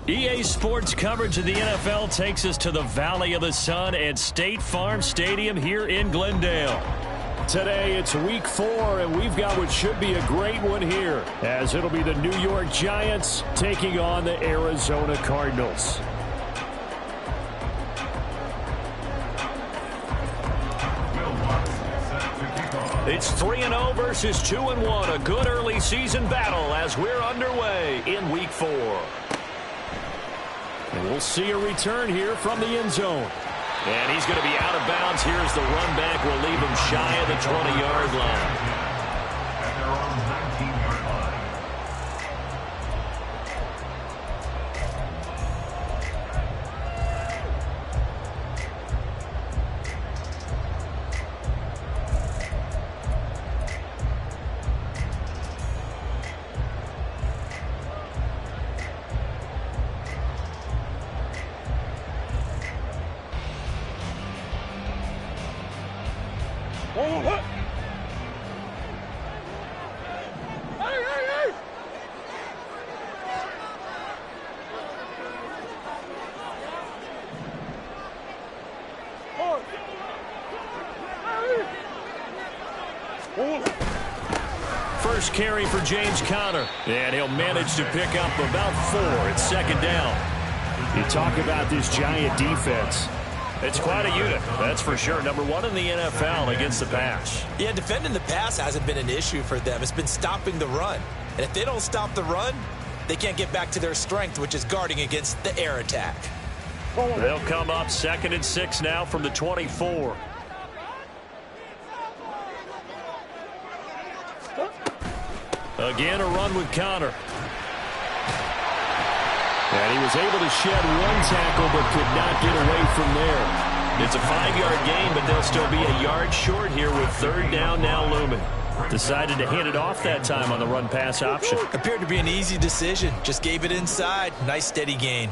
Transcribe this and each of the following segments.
EA Sports coverage of the NFL takes us to the Valley of the Sun at State Farm Stadium here in Glendale. Today it's week 4, and we've got what should be a great one here, as it'll be the New York Giants taking on the Arizona Cardinals. It's 3-0 versus 2-1, a good early season battle as we're underway in week 4. And we'll see a return here from the end zone. And he's going to be out of bounds. Here's the run back. We'll leave him shy of the 20-yard line. At their own 19-yard line. First carry for James Conner, and he'll manage to pick up about 4 at second down. You talk about this Giant defense. It's quite a unit, that's for sure. Number 1 in the NFL against the pass. Yeah, defending the pass hasn't been an issue for them. It's been stopping the run. And if they don't stop the run, they can't get back to their strength, which is guarding against the air attack. They'll come up 2nd and 6 now from the 24. Again, a run with Conner. And he was able to shed 1 tackle but could not get away from there. It's a 5-yard gain, but they'll still be a yard short here with 3rd down now looming. Decided to hand it off that time on the run-pass option. Appeared to be an easy decision. Just gave it inside. Nice steady gain.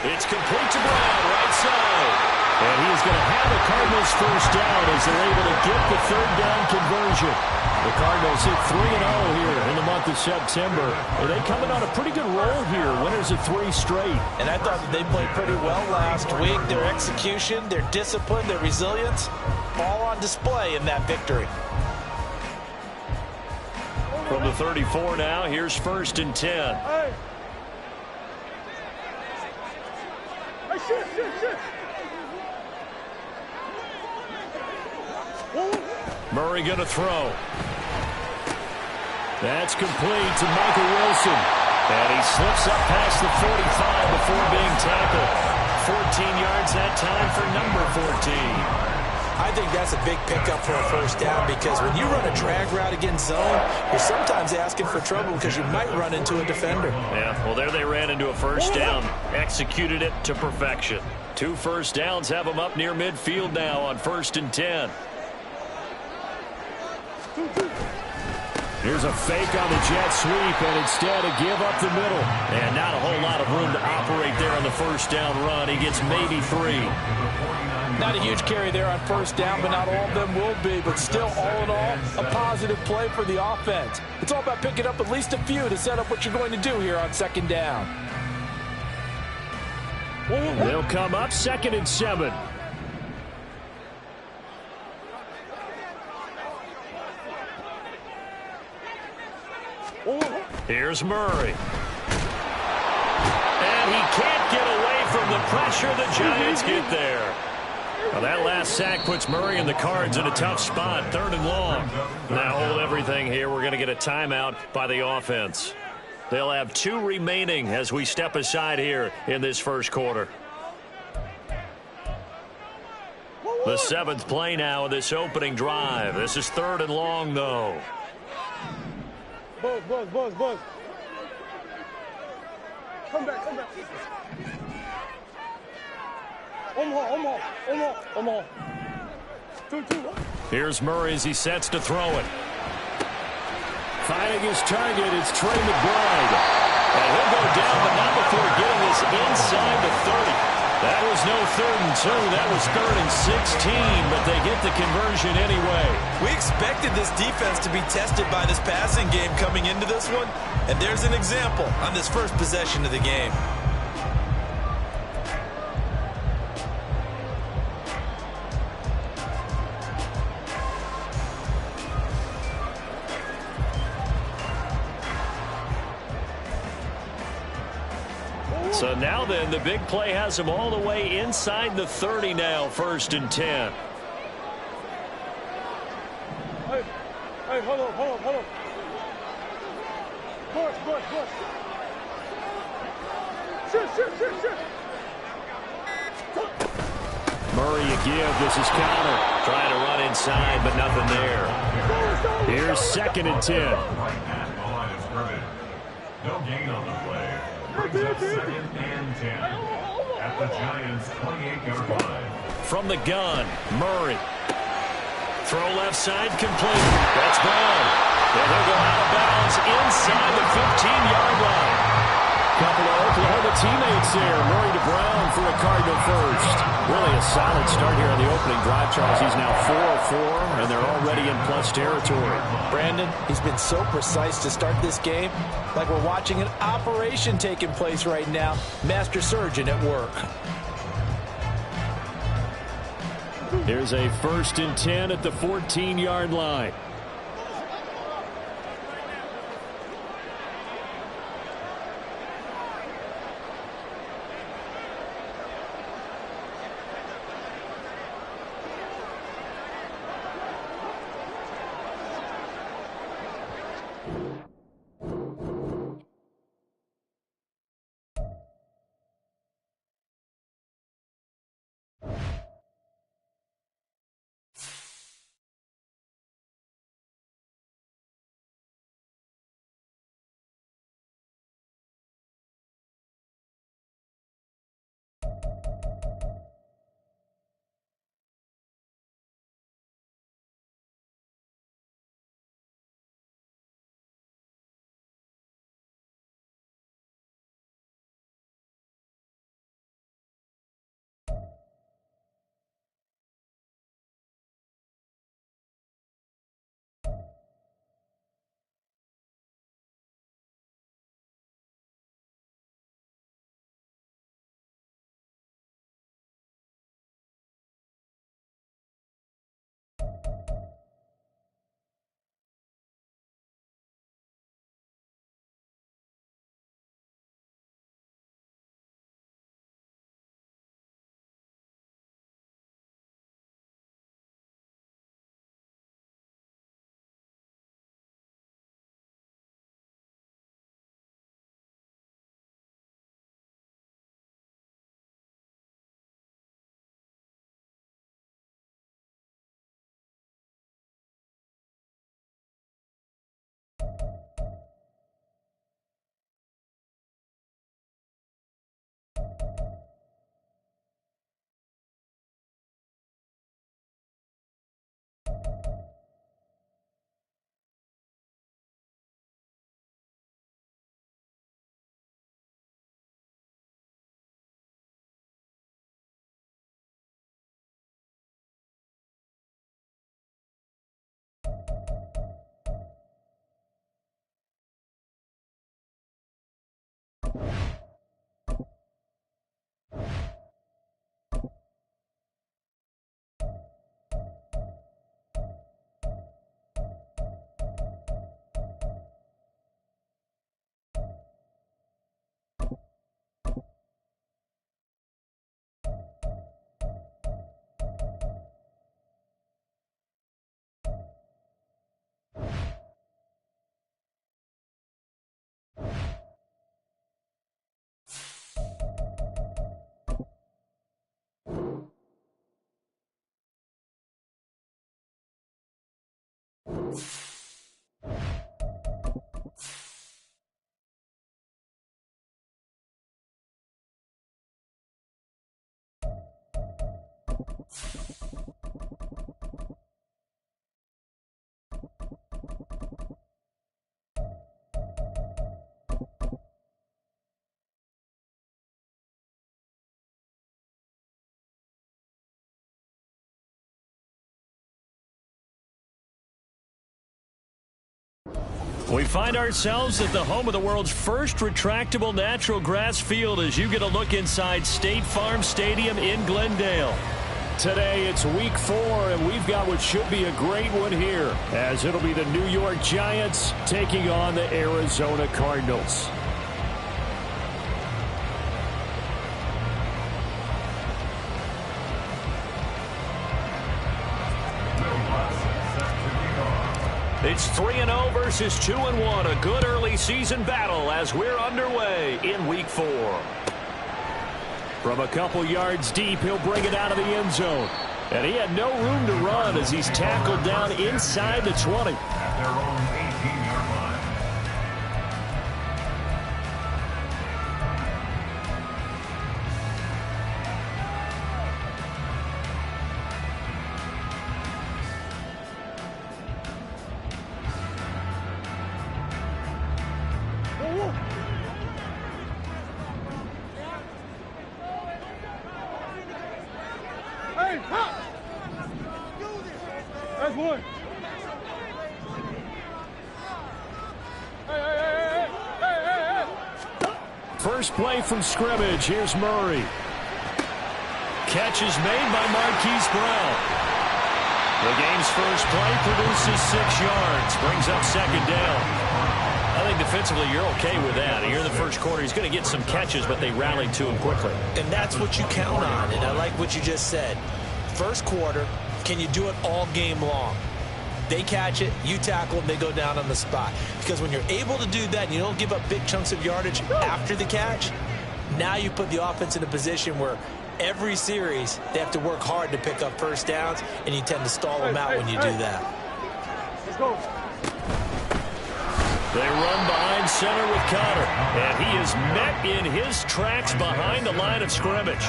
It's complete to Brown, right side. And he's going to have the Cardinals first down as they're able to get the 3rd down conversion. The Cardinals hit 3-0 here in the month of September. And they coming on a pretty good roll here, winners of 3 straight. And I thought that they played pretty well last week. Their execution, their discipline, their resilience, all on display in that victory. From the 34 now, here's 1st and 10. Hey, shit. Murray going to throw. That's complete to Michael Wilson. And he slips up past the 45 before being tackled. 14 yards that time for number 14. I think that's a big pickup for a first down because when you run a drag route against zone, you're sometimes asking for trouble because you might run into a defender. Yeah, well, there they ran into a first down. Executed it to perfection. 2 first downs have them up near midfield now on 1st and 10. Here's a fake on the jet sweep, and instead a give up the middle. And not a whole lot of room to operate there on the first down run. He gets maybe 3. Not a huge carry there on first down, but not all of them will be. But still, all in all, a positive play for the offense. It's all about picking up at least a few to set up what you're going to do here on 2nd down. They'll come up 2nd and 7. Here's Murray. And he can't get away from the pressure. The Giants get there. Well, that last sack puts Murray and the Cards in a tough spot, 3rd and long. Now hold everything here. We're going to get a timeout by the offense. They'll have 2 remaining as we step aside here in this first quarter. The 7th play now of this opening drive. This is 3rd and long, though. Buzz. Come back. Omar. 2. Here's Murray as he sets to throw it. Finding his target, it's Trey McBride. And he'll go down, but not before getting this inside the 30. That was no 3rd and 2. That was 3rd and 16, but they get the conversion anyway. We expected this defense to be tested by this passing game coming into this one, and there's an example on this first possession of the game. So now then, the big play has him all the way inside the 30 now, 1st and 10. Hey, hold on. Push. Shoot. Murray a give. This is counter. Trying to run inside, but nothing there. Here's 2nd and 10. Right at the line of scrimmage. No gain on the play. Brings up 2nd and 10 at the Giants' 28-yard line. From the gun, Murray. Throw left side complete. That's Brown. And he'll go out of bounds inside the 15-yard line. Couple of Oklahoma teammates there. Murray to Brown for a Cardinal first. Really a solid start here on the opening drive, Charles. He's now 4-4, and they're already in plus territory. Brandon, he's been so precise to start this game, like we're watching an operation taking place right now. Master surgeon at work. Here's a 1st and 10 at the 14-yard line. We find ourselves at the home of the world's first retractable natural grass field as you get a look inside State Farm Stadium in Glendale. Today it's week 4, and we've got what should be a great one here, as it'll be the New York Giants taking on the Arizona Cardinals. It's 3-0 versus 2-1. A good early season battle as we're underway in week 4. From a couple yards deep, he'll bring it out of the end zone. And he had no room to run as he's tackled down inside the 20. At their own 18-yard line. That's one. Hey. First play from scrimmage. Here's Murray. Catch is made by Marquise Brown. The game's first play produces 6 yards. Brings up second down. I think defensively you're okay with that. Here in the first quarter, he's going to get some catches, but they rallied to him quickly. And that's what you count on, and I like what you just said. First quarter, can you do it all game long? They catch it, you tackle, and they go down on the spot. Because when you're able to do that and you don't give up big chunks of yardage after the catch, now you put the offense in a position where every series they have to work hard to pick up first downs, and you tend to stall them out when you do that. Let's go. They run behind center with Connor, and he is met in his tracks behind the line of scrimmage.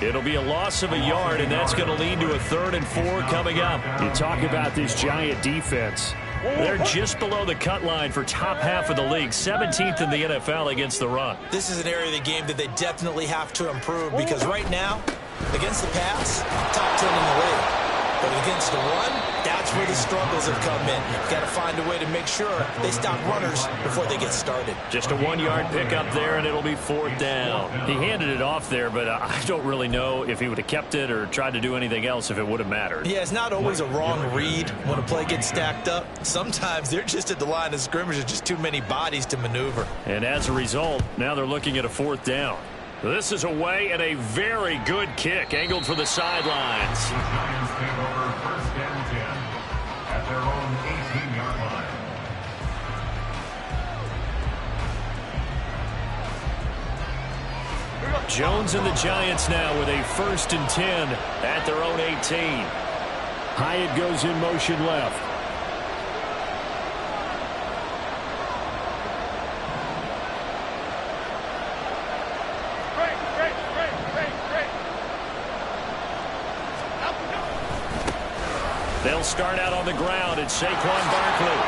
It'll be a loss of a yard, and that's going to lead to a 3rd and 4 coming up. You talk about this Giant defense. They're just below the cut line for top half of the league, 17th in the NFL against the run. This is an area of the game that they definitely have to improve, because right now, against the pass, top 10 in the league. But against the run, that's where the struggles have come in. You've got to find a way to make sure they stop runners before they get started. Just a 1-yard pickup there, and it'll be 4th down. He handed it off there, but I don't really know if he would have kept it or tried to do anything else if it would have mattered. Yeah, it's not always a wrong read when a play gets stacked up. Sometimes they're just at the line of scrimmage. There's just too many bodies to maneuver. And as a result, now they're looking at a 4th down. This is away, and a very good kick angled for the sidelines. The Giants take over 1st and 10 at their own 18-yard line. Jones and the Giants now with a 1st and 10 at their own 18. Hyatt goes in motion left. They'll start out on the ground. It's Saquon Barkley.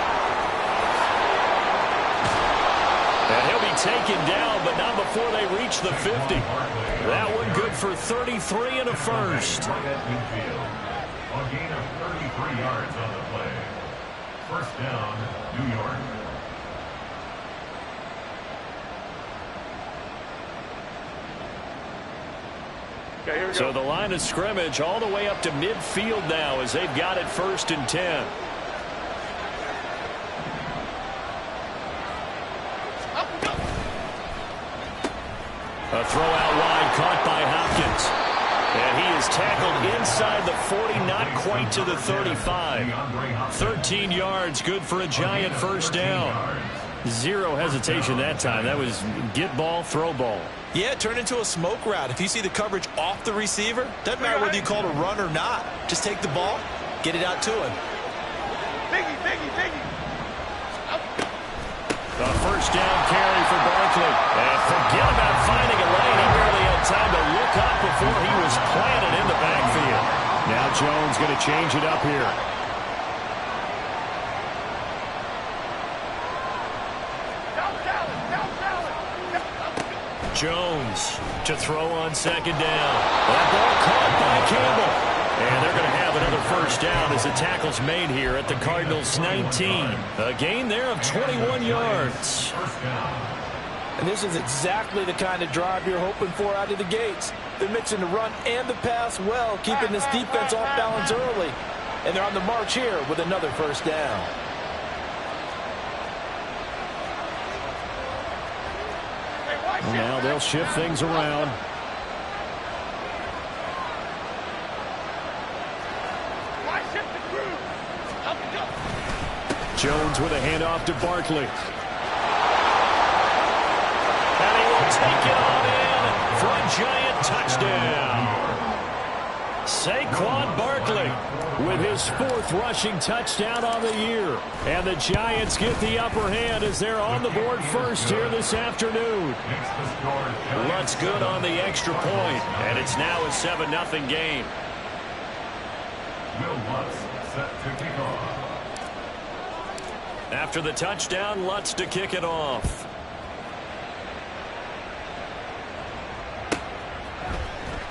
And he'll be taken down, but not before they reach the 50. That one good for 33 and a 1st. Right at midfield. A gain of 33 yards on the play. 1st down, New York. Okay, here we So go. the line of scrimmage all the way up to midfield now as they've got it 1st and 10. A throw out wide caught by Hopkins. And he is tackled inside the 40, not quite to the 35. 13 yards, good for a Giant 1st down. Zero hesitation that time. That was get ball, throw ball. Yeah, it turned into a smoke route. If you see the coverage off the receiver, doesn't matter whether you call it a run or not. Just take the ball, get it out to him. Biggie. A 1st down carry for Barkley. And forget about finding a lane. He barely had time to look up before he was planted in the backfield. Now Jones going to change it up here. Jones to throw on 2nd down. That ball caught by Campbell. And they're going to have another first down as the tackle's made here at the Cardinals' 19. A gain there of 21 yards. And this is exactly the kind of drive you're hoping for out of the gates. They're mixing the run and the pass well, keeping this defense off balance early. And they're on the march here with another first down. Now they'll shift things around. Jones with a handoff to Barkley. And he will take it on in for a Giant touchdown. Saquon Barkley with his 4th rushing touchdown on the year. And the Giants get the upper hand as they're on the board first here this afternoon. Lutz good on the extra point, and it's now a 7-0 game. Will Lutz set to kick off. After the touchdown, Lutz to kick it off.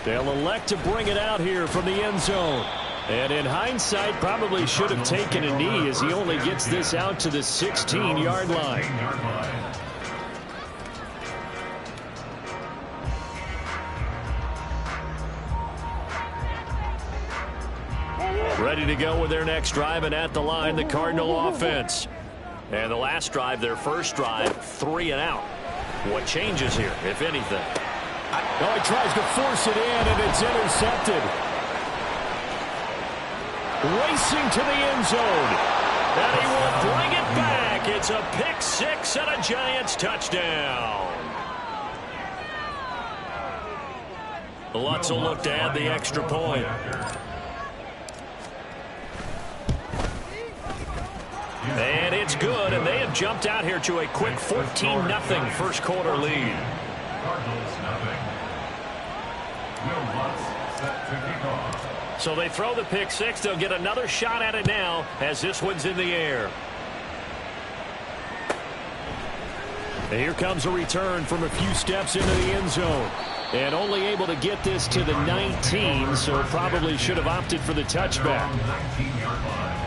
They'll elect to bring it out here from the end zone. And in hindsight, probably should have taken a knee as he only gets this out to the 16-yard line. Ready to go with their next drive, and at the line, the Cardinal offense. And the last drive, their first drive, 3 and out. What changes here, if anything? Oh, he tries to force it in, and it's intercepted. Racing to the end zone. And he will bring it back. It's a pick 6 and a Giants touchdown. Lutz will look to add the extra point. And it's good, and they have jumped out here to a quick 14-0 first quarter lead. Cardinals nothing. Will Lutz set to kick off. So they throw the pick 6. They'll get another shot at it now as this one's in the air. And here comes a return from a few steps into the end zone. And only able to get this to the 19, so probably should have opted for the touchback. 19-yard line.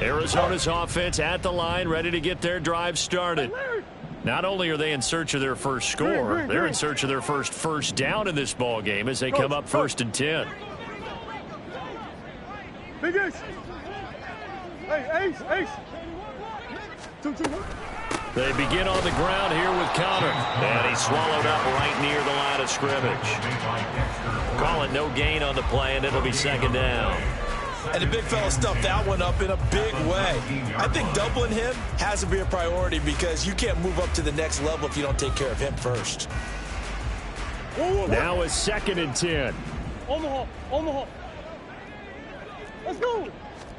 Arizona's offense at the line, ready to get their drive started. Not only are they in search of their first score, they're in search of their first down in this ball game as they come up 1st and 10. Big Ace. Hey, Ace. 2-2. They begin on the ground here with Counter. And he's swallowed up right near the line of scrimmage. Call it no gain on the play, and it'll be 2nd down. And the big fella stuffed that one up in a big way. I think doubling him has to be a priority because you can't move up to the next level if you don't take care of him first. Now a 2nd and 10. Omaha. Let's go.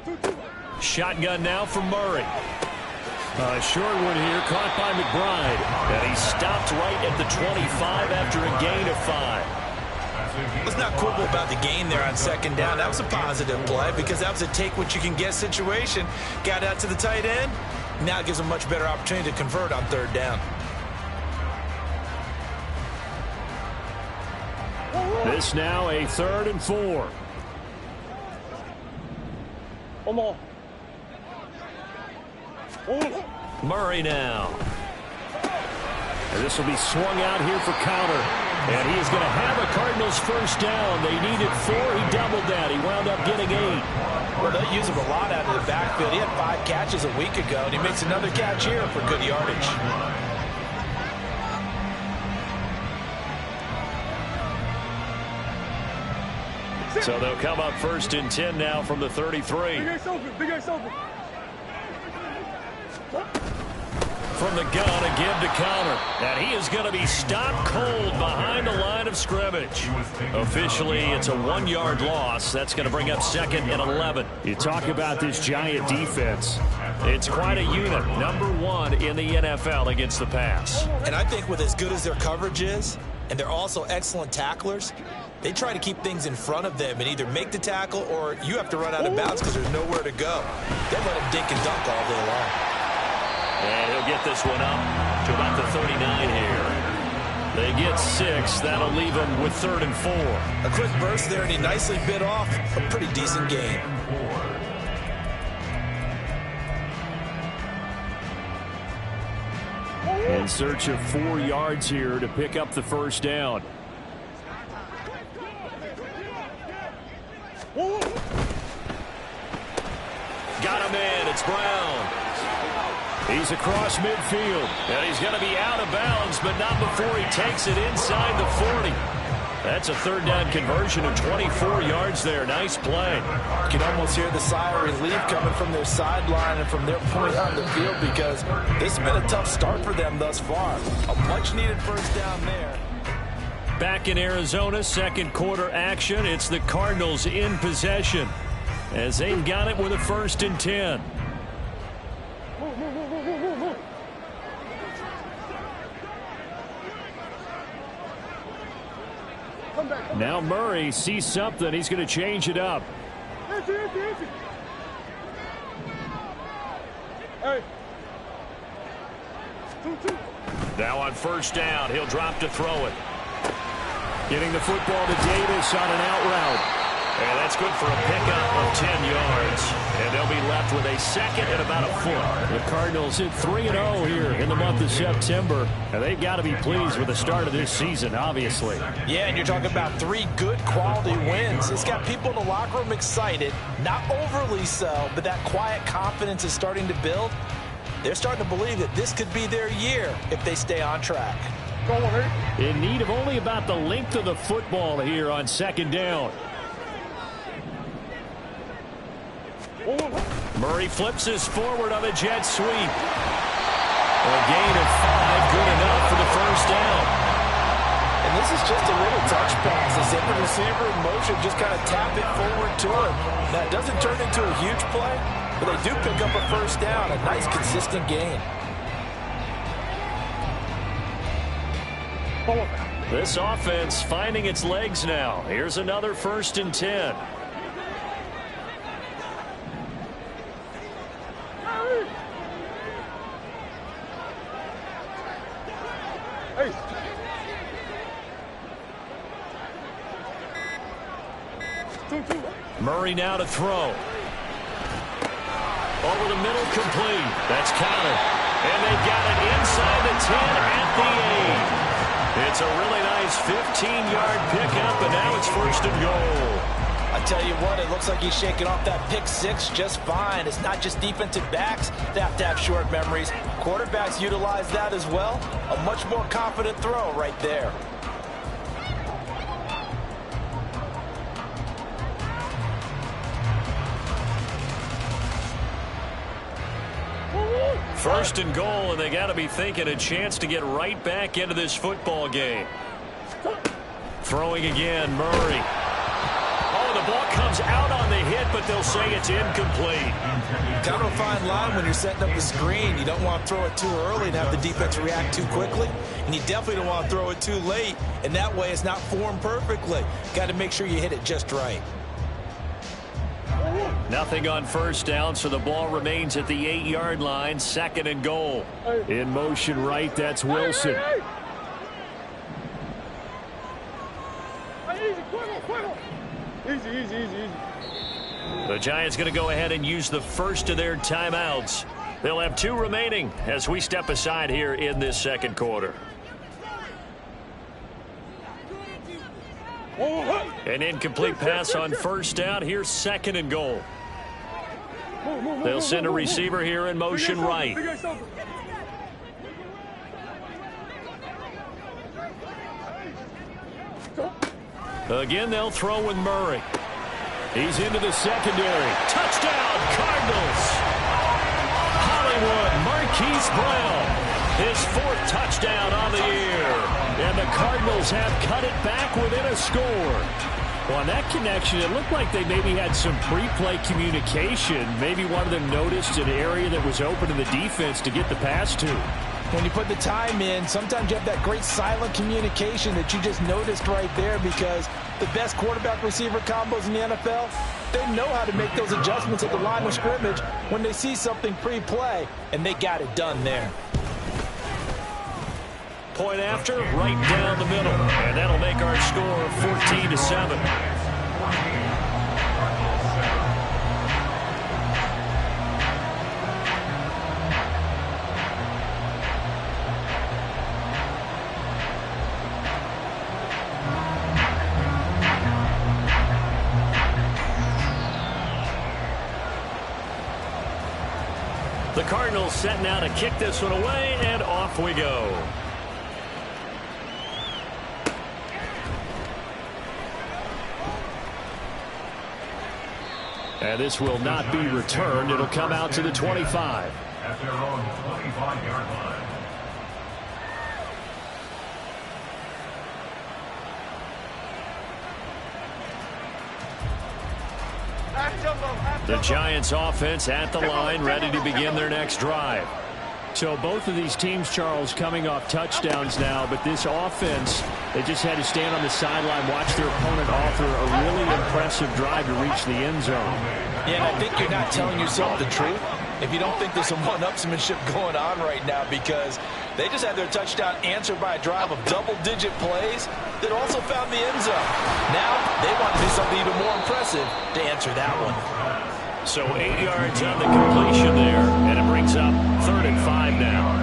2-2. Shotgun now for Murray. A short one here, caught by McBride. And he stopped right at the 25 after a gain of 5. Let's not quibble about the gain there on 2nd down. That was a positive play because that was a take-what-you-can-get situation. Got out to the tight end. Now it gives them a much better opportunity to convert on 3rd down. This now a 3rd and 4. Omaha. Murray now. And this will be swung out here for Counter. And he is going to have a Cardinals first down. They needed 4. He doubled that. He wound up getting 8. Well, they'll use him a lot out of the backfield. He had 5 catches a week ago, and he makes another catch here for good yardage. So they'll come up 1st and 10 now from the 33. Big Ace open. From the gun, again to Counter. And he is going to be stopped cold behind the line of scrimmage. Officially, it's a 1-yard loss. That's going to bring up 2nd and 11. You talk about this Giant defense. It's quite a unit. Number 1 in the NFL against the pass. And I think with as good as their coverage is, and they're also excellent tacklers, They try to keep things in front of them and either make the tackle or you have to run out of bounds because there's nowhere to go. They'll let him dink and dunk all day long. And he'll get this one up to about the 39 here. They get 6. That'll leave them with 3rd and 4. A quick burst there, and he nicely bit off a pretty decent gain. In search of 4 yards here to pick up the first down. Got him in. It's Brown. He's across midfield. And he's going to be out of bounds, but not before he takes it inside the 40. That's a 3rd down conversion of 24 yards there. Nice play. You can almost hear the sigh of relief coming from their sideline and from their point on the field because this has been a tough start for them thus far. A much-needed first down there. Back in Arizona, 2nd quarter action. It's the Cardinals in possession as they've got it with a 1st and 10. Now Murray sees something. He's going to change it up. Now on 1st down, he'll drop to throw it. Getting the football to Davis on an out route. And that's good for a pickup of 10 yards. And they'll be left with a 2nd and about a foot. The Cardinals hit 3-0 here in the month of September. And they've got to be pleased with the start of this season, obviously. Yeah, and you're talking about 3 good quality wins. It's got people in the locker room excited. Not overly so, but that quiet confidence is starting to build. They're starting to believe that this could be their year if they stay on track. In need of only about the length of the football here on 2nd down. Murray flips his forward on a jet sweep. A gain of 5, good enough for the 1st down. And this is just a little touch pass. They set the receiver in motion, just kind of tap it forward to him. Now, it doesn't turn into a huge play, but they do pick up a 1st down, a nice, consistent gain. This offense finding its legs now. Here's another 1st and 10. Murray now to throw. Over the middle, complete. That's counted. And they got it inside the 10 at the 8. It's a really nice 15-yard pickup, and now it's 1st and goal. I tell you what, it looks like he's shaking off that pick 6 just fine. It's not just defensive backs that have to have short memories. Quarterbacks utilize that as well. A much more confident throw right there. First and goal, and they got to be thinking a chance to get right back into this football game. Throwing again, Murray. Oh, the ball comes out on the hit, but they'll say it's incomplete. Kind of a fine line when you're setting up the screen. You don't want to throw it too early and have the defense react too quickly. And you definitely don't want to throw it too late, and that way it's not formed perfectly. Got to make sure you hit it just right. Nothing on 1st down, so the ball remains at the 8-yard line. 2nd and goal. In motion right, that's Wilson. Easy. The Giants going to go ahead and use the first of their timeouts. They'll have 2 remaining as we step aside here in this 2nd quarter. An incomplete pass on 1st down. Here's 2nd and goal. They'll send a receiver here in motion right. Again, they'll throw with Murray. He's into the secondary. Touchdown, Cardinals. Hollywood, Marquise Brown. His 4th touchdown on the year. And the Cardinals have cut it back within a score. Well, on that connection, it looked like they maybe had some pre-play communication. Maybe one of them noticed an area that was open to the defense to get the pass to. When you put the time in, sometimes you have that great silent communication that you just noticed right there because the best quarterback-receiver combos in the NFL, they know how to make those adjustments at the line of scrimmage when they see something pre-play, and they got it done there. Point after, right down the middle. And that'll make our score 14-7. The Cardinals set now to kick this one away, and off we go. And this will not be returned. It'll come out to the 25. At their own 25-yard line. The Giants offense at the line, ready to begin their next drive. So both of these teams, Charles, coming off touchdowns now, but this offense, they just had to stand on the sideline, watch their opponent offer a really impressive drive to reach the end zone. Yeah, and I think you're not telling yourself the truth if you don't think there's some one-upsmanship going on right now, because they just had their touchdown answered by a drive of double-digit plays that also found the end zone. Now they want to do something even more impressive to answer that one. So 8 yards on the completion there, and it brings up 3rd and 5 now.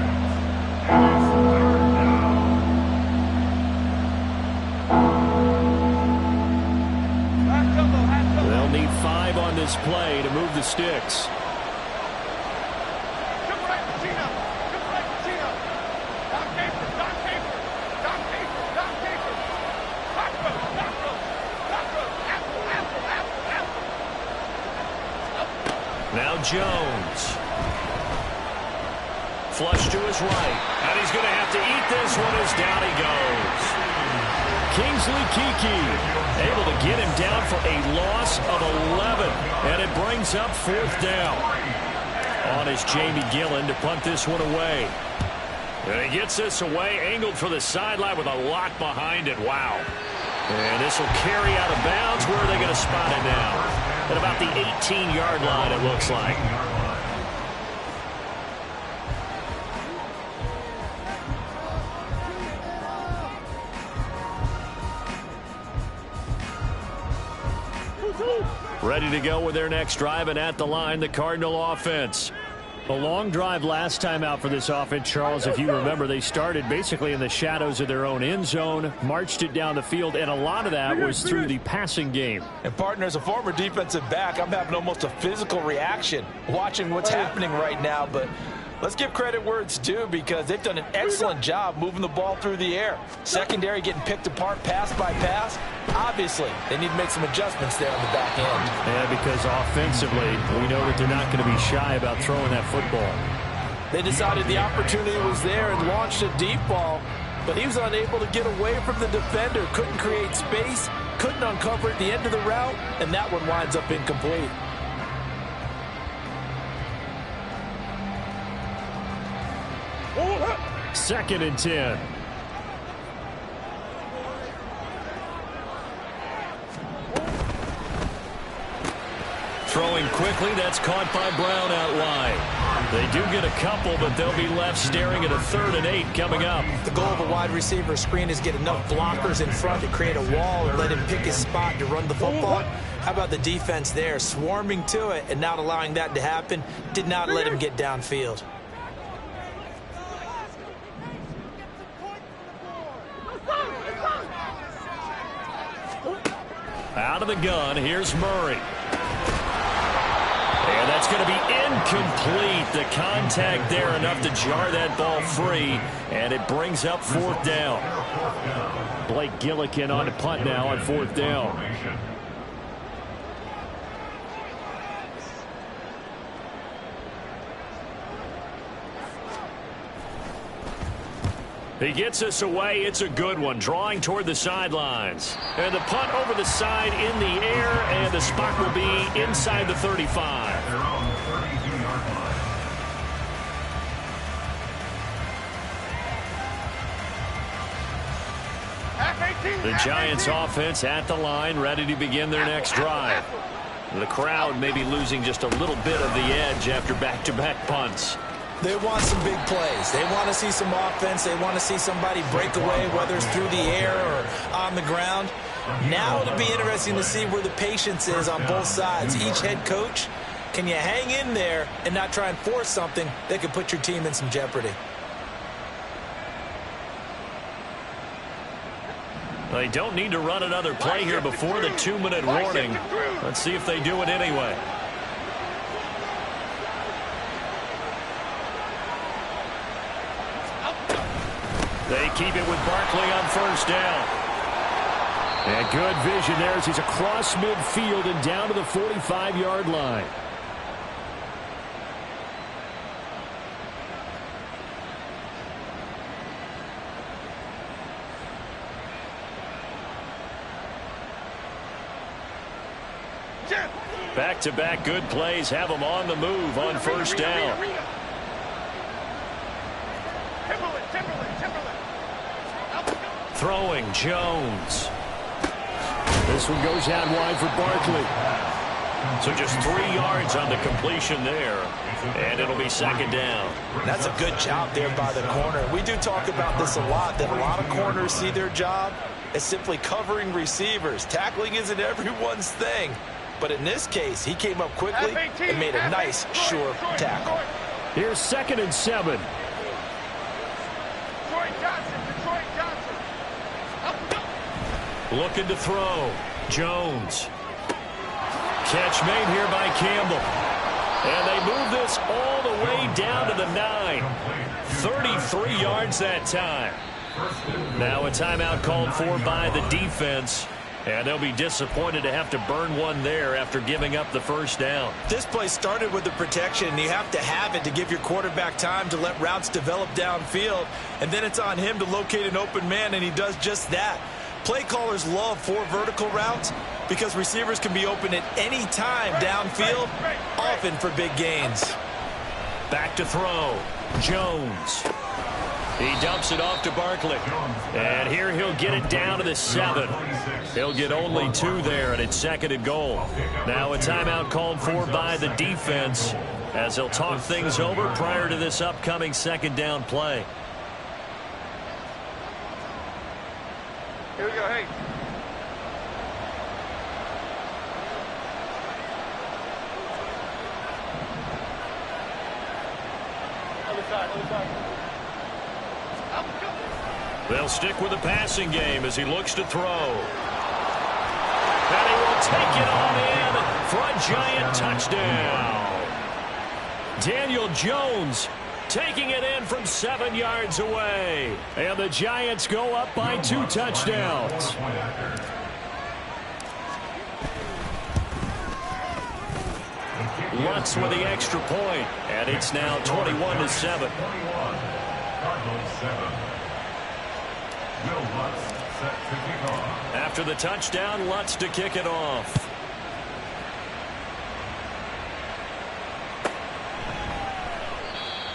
They'll need 5 on this play to move the sticks. Now Jones. Flush to his right. And he's going to have to eat this one as down he goes. Kingsley Keke able to get him down for a loss of 11. And it brings up 4th down. On is Jamie Gillen to punt this one away. And he gets this away, angled for the sideline with a lock behind it. Wow. And this will carry out of bounds. Where are they going to spot it now? At about the 18-yard line, it looks like. Ready to go with their next drive, and at the line, the Cardinal offense. A long drive last time out for this offense, Charles. If you remember, they started basically in the shadows of their own end zone, marched it down the field, and a lot of that was through the passing game. And, partner, as a former defensive back, I'm having almost a physical reaction watching what's happening right now. But let's give credit where it's due, because they've done an excellent job moving the ball through the air. Secondary getting picked apart pass by pass. Obviously, they need to make some adjustments there on the back end. Yeah, because offensively, we know that they're not going to be shy about throwing that football. They decided the opportunity was there and launched a deep ball, but he was unable to get away from the defender, couldn't create space, couldn't uncover at the end of the route, and that one winds up incomplete. Second and 10. Throwing quickly, that's caught by Brown out wide. They do get a couple, but they'll be left staring at a 3rd and 8 coming up. The goal of a wide receiver screen is get enough blockers in front to create a wall and let him pick his spot to run the football. How about the defense there, swarming to it and not allowing that to happen? Did not let him get downfield. Out of the gun, here's Murray. And that's going to be incomplete. The contact there enough to jar that ball free, and it brings up 4th down. Blake Gillikin on the punt now on 4th down. He gets us away. It's a good one. Drawing toward the sidelines. And the punt over the side in the air, and the spot will be inside the 35. Their own 32-yard line. Half The Giants offense at the line, ready to begin their next drive. The crowd may be losing just a little bit of the edge after back-to-back punts. They want some big plays. They want to see some offense. They want to see somebody break away, whether it's through the air or on the ground. Now it'll be interesting to see where the patience is on both sides. Each head coach, can you hang in there and not try and force something that could put your team in some jeopardy? They don't need to run another play here before the 2-minute warning. Let's see if they do it anyway. They keep it with Barkley on first down. And good vision there as he's across midfield and down to the 45-yard line. Back-to-back good plays have them on the move on first down. Throwing Jones. This one goes out wide for Barkley. So just 3 yards on the completion there. And it'll be second down. That's a good job there by the corner. We do talk about this a lot, that a lot of corners see their job as simply covering receivers. Tackling isn't everyone's thing. But in this case, he came up quickly and made a nice, sure tackle. Here's 2nd and 7. Looking to throw. Jones. Catch made here by Campbell. And they move this all the way down to the 9. 33 yards that time. Now a timeout called for by the defense. And they'll be disappointed to have to burn one there after giving up the first down. This play started with the protection. You have to have it to give your quarterback time to let routes develop downfield. And then it's on him to locate an open man, and he does just that. Play callers love 4 vertical routes because receivers can be open at any time downfield, often for big gains. Back to throw. Jones. He dumps it off to Barkley. And here he'll get it down to the 7. He'll get only 2 there, and it's 2nd and goal. Now a timeout called for by the defense as they'll talk things over prior to this upcoming 2nd down play. Here we go, hey. Other side. They'll stick with the passing game as he looks to throw. And he will take it on in for a Giant touchdown. Daniel Jones taking it in from 7 yards away. And the Giants go up by 2 touchdowns. Lutz with the extra point, and it's now 21-7. After the touchdown, Lutz to kick it off.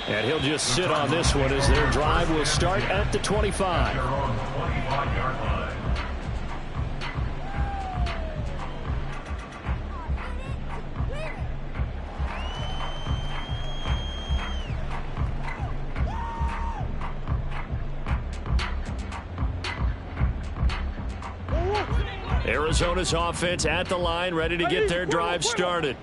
And he'll just sit on this one as their drive will start at the 25. Arizona's offense at the line, ready to get their drive started.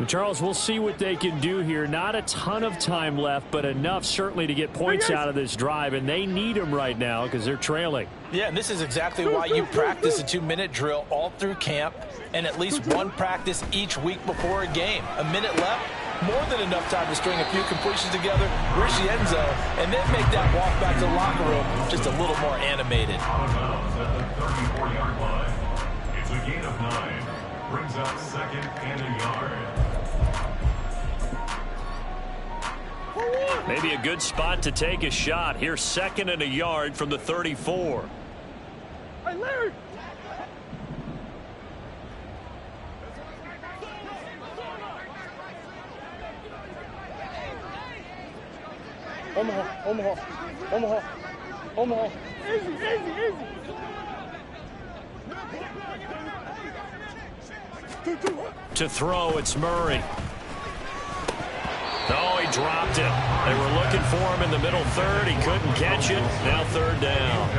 Charles, we'll see what they can do here. Not a ton of time left, but enough certainly to get points out of this drive, and they need them right now because they're trailing. Yeah, and this is exactly why you practice a 2-minute drill all through camp and at least one practice each week before a game. A minute left, more than enough time to string a few completions together, reach the end zone, and then make that walk back to the locker room just a little more animated. It's a gain of 9. Brings up 2nd and a yard. Maybe a good spot to take a shot. Here's 2nd and a yard from the 34. Hey, Larry! Omaha. Easy. To throw, it's Murray. Oh, he dropped it. They were looking for him in the middle third. He couldn't catch it. Now third down.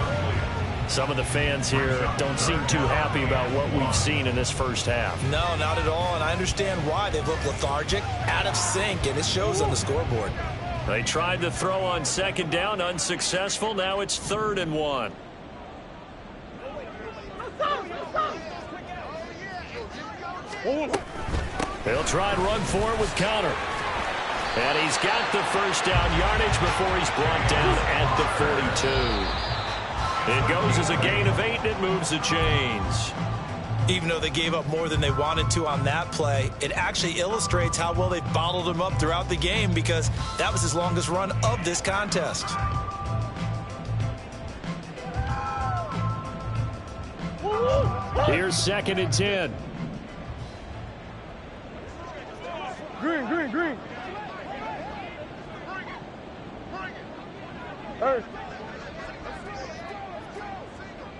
Some of the fans here don't seem too happy about what we've seen in this first half. No, not at all, and I understand why. They look lethargic, out of sync, and it shows on the scoreboard. They tried to throw on second down, unsuccessful. Now it's 3rd and 1. They'll try and run for it with Conner. And he's got the first down yardage before he's brought down at the 42. It goes as a gain of 8, and it moves the chains. Even though they gave up more than they wanted to on that play, it actually illustrates how well they bottled him up throughout the game, because that was his longest run of this contest. Here's 2nd and 10. Green, green, green. Hey.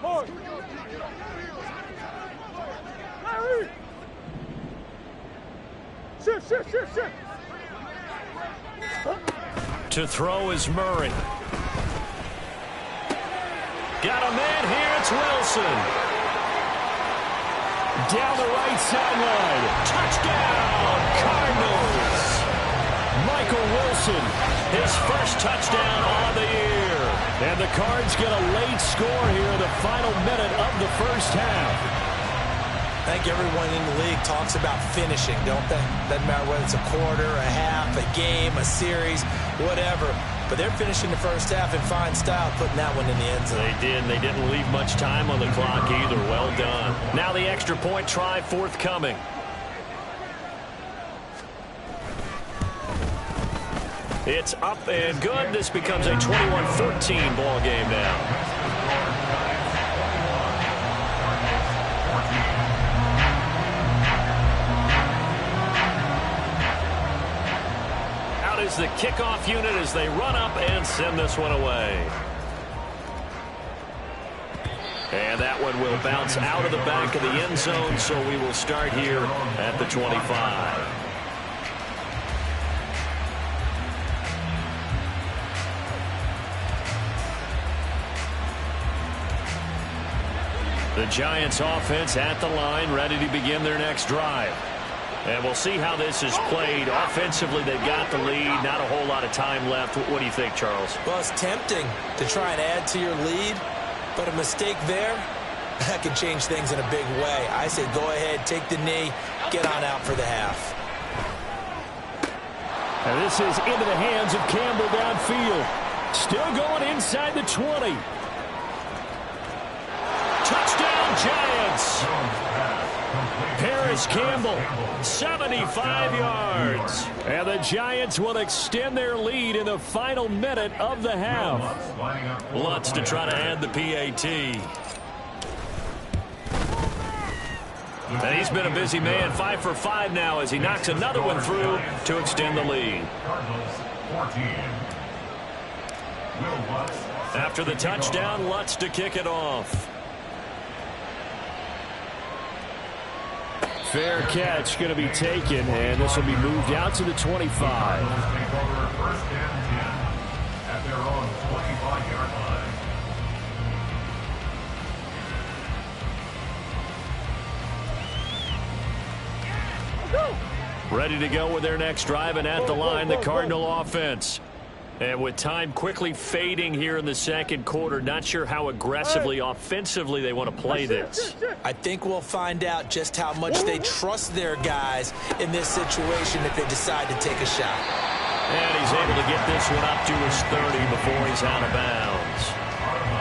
Mark. Larry. Shift. To throw is Murray. Got a man here. It's Wilson. Down the right sideline. Touchdown, Cardinals. Michael Wilson, his first touchdown on the year. And the Cards get a late score here in the final minute of the first half. I think everyone in the league talks about finishing, don't they? Doesn't matter whether it's a quarter, a half, a game, a series, whatever. But they're finishing the first half in fine style, putting that one in the end zone. They did. They didn't leave much time on the clock either. Well done. Now the extra point try forthcoming. It's up and good. This becomes a 21-14 ball game now. Out is the kickoff unit as they run up and send this one away. And that one will bounce out of the back of the end zone, so we will start here at the 25. The Giants offense at the line, ready to begin their next drive. And we'll see how this is played. Offensively, they've got the lead. Not a whole lot of time left. What do you think, Charles? Well, it's tempting to try and add to your lead, but a mistake there, that can change things in a big way. I say go ahead, take the knee, get on out for the half. And this is into the hands of Campbell downfield. Still going inside the 20. Touchdown, Giants. Paris Campbell, 75 yards. And the Giants will extend their lead in the final minute of the half. Lutz to try to add the PAT. And he's been a busy man, 5 for 5 now as he knocks another one through to extend the lead. After the touchdown, Lutz to kick it off. Fair catch going to be taken, and this will be moved out to the 25. First and 10 at their own 25-yard line. Ready to go with their next drive, and at the line, the Cardinal offense. And with time quickly fading here in the second quarter, not sure how aggressively, offensively they want to play this. I think we'll find out just how much they trust their guys in this situation if they decide to take a shot. And he's able to get this one up to his 30 before he's out of bounds.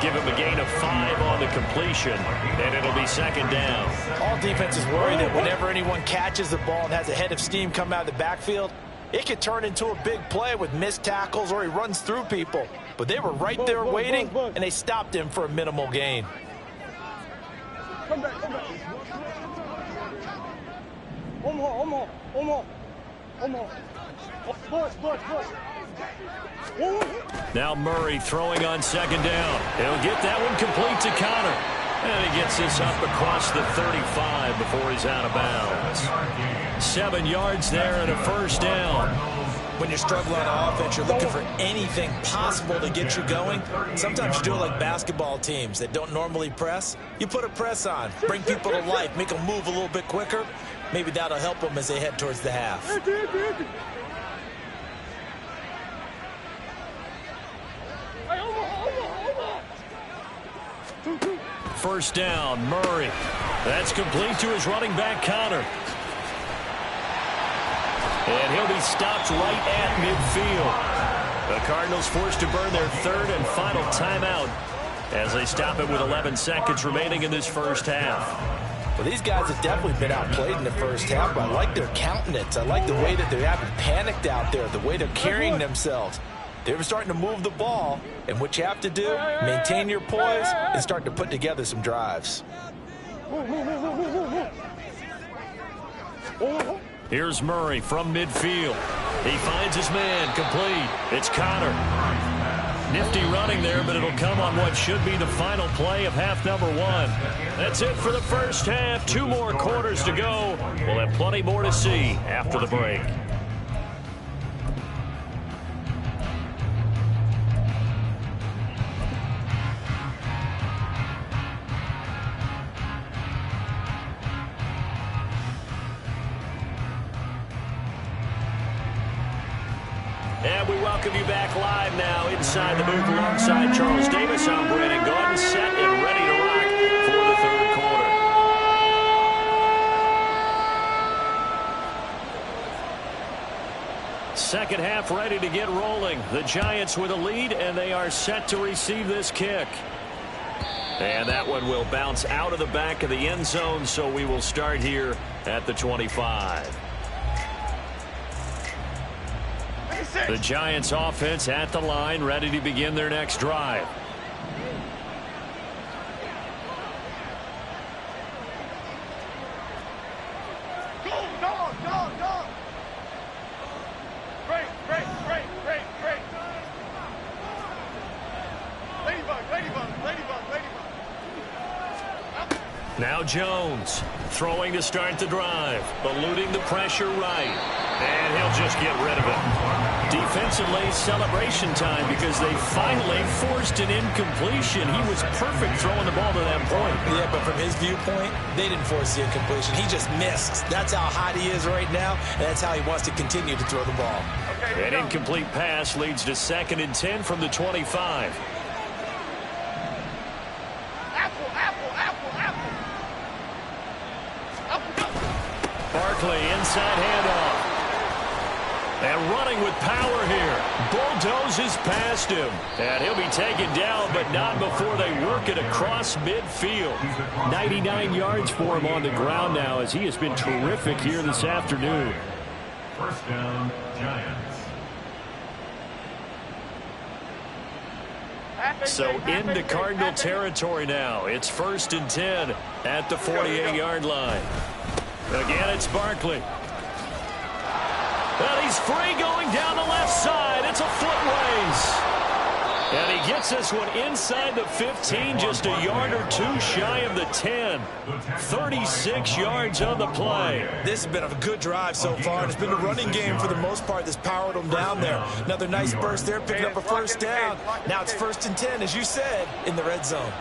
Give him a gain of 5 on the completion, and it'll be second down. All defenses worry that whenever anyone catches the ball and has a head of steam come out of the backfield, it could turn into a big play with missed tackles or he runs through people. But they were right there waiting, and they stopped him for a minimal gain. Come back. One more. Push. Now Murray throwing on second down. He'll get that one complete to Conner. And he gets this up across the 35 before he's out of bounds. 7 yards there and a first down. When you're struggling on offense, you're looking for anything possible to get you going. Sometimes you do it like basketball teams that don't normally press. You put a press on, bring people to life, make them move a little bit quicker. Maybe that'll help them as they head towards the half. First down, Murray. That's complete to his running back, Connor. And he'll be stopped right at midfield. The Cardinals forced to burn their third and final timeout as they stop it with 11 seconds remaining in this first half. Well, these guys have definitely been outplayed in the first half, but I like their countenance. I like the way that they haven't panicked out there, the way they're carrying themselves. They're starting to move the ball, and what you have to do, maintain your poise and start to put together some drives. Here's Murray from midfield. He finds his man, complete. It's Connor. Nifty running there, but it'll come on what should be the final play of half number 1. That's it for the first half. 2 more quarters to go. We'll have plenty more to see after the break. And we welcome you back live now inside the booth alongside Charles Davis. I'm Brandon Gaudin, set and ready to rock for the third quarter. Second half ready to get rolling. The Giants with a lead, and they are set to receive this kick. And that one will bounce out of the back of the end zone, so we will start here at the 25. The Giants offense at the line, ready to begin their next drive. Go, dog, dog, dog. Great. Ladybug. Now Jones throwing to start the drive, eluding the pressure right. And he'll just get rid of it. Defensively, celebration time because they finally forced an incompletion. He was perfect throwing the ball to that point. Yeah, but from his viewpoint, they didn't force the incompletion. He just missed. That's how hot he is right now, and that's how he wants to continue to throw the ball. An incomplete pass leads to 2nd and 10 from the 25. Barkley inside handoff. And running with power here. Bulldozes past him. And he'll be taken down, but not before they work it across midfield. 99 yards for him on the ground now as he has been terrific here this afternoon. First down, Giants. So into Cardinal territory now. It's 1st and 10 at the 48-yard line. Again, it's Barkley. Well, he's free going down the left side. It's a foot race. And he gets this one inside the 15, just a yard or 2 shy of the 10. 36 yards on the play. This has been a good drive so far. It's been a running game for the most part that's powered them down there. Another nice burst there, picking up a first down. Now it's 1st and 10, as you said, in the red zone.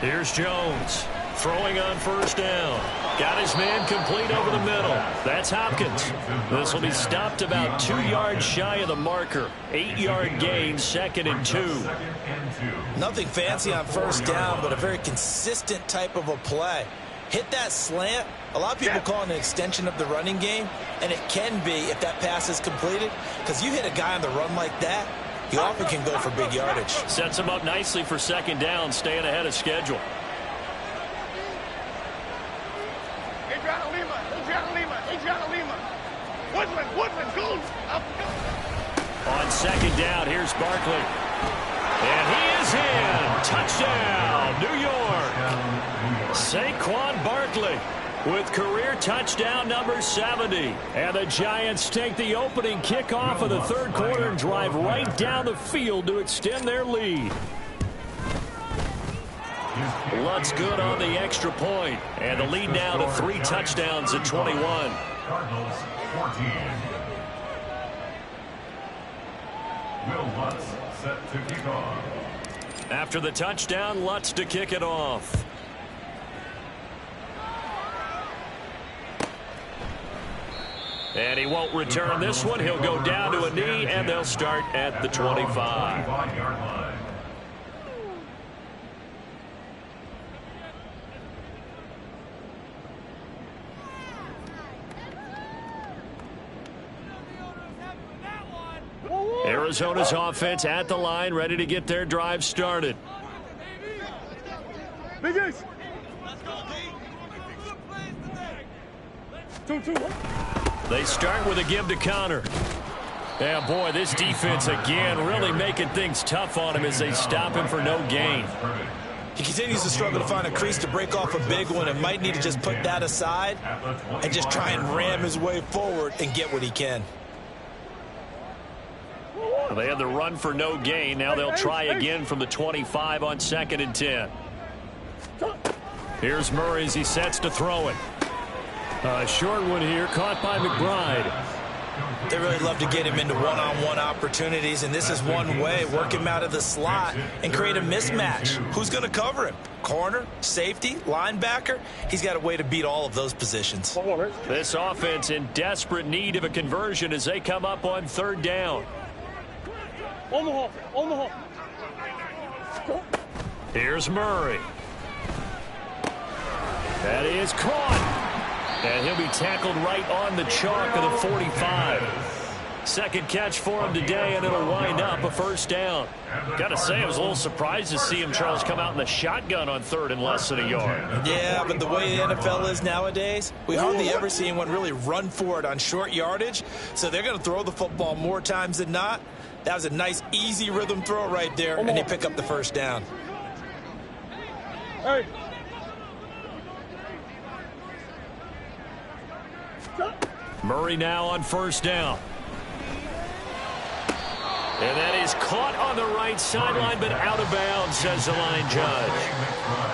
Here's Jones throwing on 1st down. Got his man complete over the middle. That's Hopkins. This will be stopped about 2 yards shy of the marker. 8-yard gain, 2nd and 2. Nothing fancy on 1st down, but a very consistent type of a play. Hit that slant. A lot of people call it an extension of the running game, and it can be if that pass is completed, because you hit a guy on the run like that, he often can go for big yardage. Sets him up nicely for 2nd down, staying ahead of schedule. Adriana Lima. Woodland, goes. On 2nd down, here's Barkley. And he is in. Touchdown, New York. Save quickly with career touchdown number 70. And the Giants take the opening kickoff of the third quarter and drive right down the field to extend their lead. Lutz good on the extra point, and the lead now to 3 touchdowns at 21. Cardinals 14. Will Lutz set to kick off. After the touchdown, Lutz to kick it off. And he won't return this one. He'll go down to a knee, and they'll start at the 25. Arizona's offense at the line, ready to get their drive started. Big Ace. They start with a give to Connor. Yeah, boy, this defense again really making things tough on him as they stop him for no gain. He continues to struggle to find a crease to break off a big one and might need to just put that aside and just try and ram his way forward and get what he can. They had the run for no gain. Now they'll try again from the 25 on 2nd and 10. Here's Murray as he sets to throw it. A short one here, caught by McBride. They really love to get him into one-on-one opportunities, and this is one way. Work him out of the slot and create a mismatch. Who's going to cover him? Corner, safety, linebacker? He's got a way to beat all of those positions. This offense in desperate need of a conversion as they come up on 3rd down. Omaha. Here's Murray. That is caught. And he'll be tackled right on the chalk of the 45. Second catch for him today, and it'll wind up a 1st down. Got to say, I was a little surprised to see him, Charles, come out in the shotgun on 3rd and less than a yard. Yeah, but the way the NFL is nowadays, we hardly ever see anyone really run for it on short yardage. So they're going to throw the football more times than not. That was a nice, easy rhythm throw right there, and they pick up the 1st down. Hey. Murray now on 1st down. And that is caught on the right sideline, but out of bounds, says the line judge.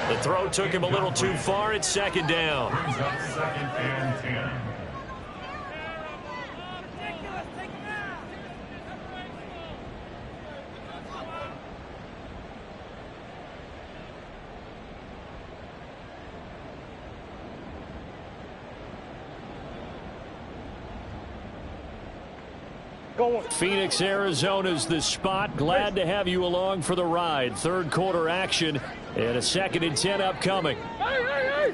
The throw took him a little too far. It's 2nd down. Brings up 2nd and 10. Phoenix, Arizona's the spot. Glad to have you along for the ride. 3rd quarter action and a 2nd and 10 upcoming. Hey.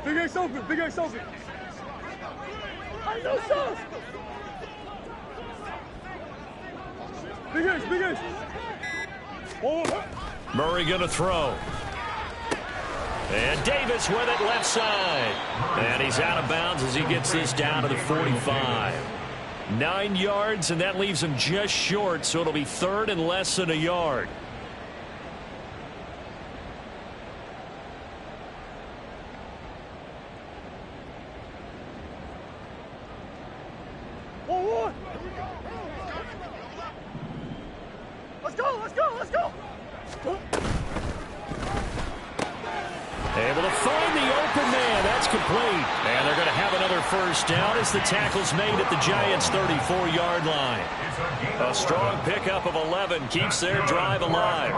Big Ace open. Big Ace. Hey, no sauce. Big Ace. Murray going to throw. And Davis with it left side. And he's out of bounds as he gets this down to the 45. 9 yards, and that leaves him just short, so it'll be 3rd and less than a yard. Let's go. Able to find the open man. That's complete. And they're going to have another 1st down as the tackle's made at the Giants' 34-yard line. A strong pickup of 11 keeps their drive alive.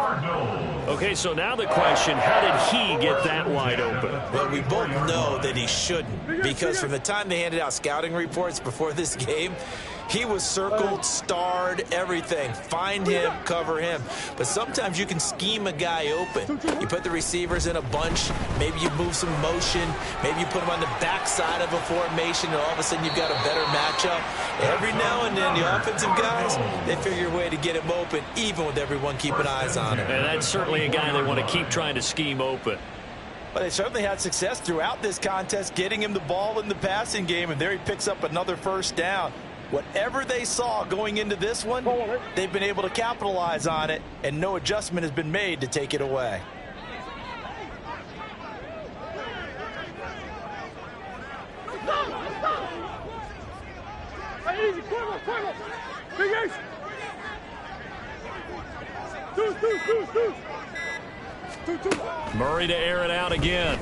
Okay, so now the question, how did he get that wide open? Well, we both know that he shouldn't, because from the time they handed out scouting reports before this game, he was circled, starred, everything. Find him, cover him. But sometimes you can scheme a guy open. You put the receivers in a bunch. Maybe you move some motion. Maybe you put him on the backside of a formation, and all of a sudden you've got a better matchup. Every now and then, the offensive guys, they figure a way to get him open, even with everyone keeping eyes on him. And that's certainly a guy they want to keep trying to scheme open. But they certainly had success throughout this contest, getting him the ball in the passing game, and there he picks up another 1st down. Whatever they saw going into this one, they've been able to capitalize on it, and no adjustment has been made to take it away. Big Ace. Murray to air it out again.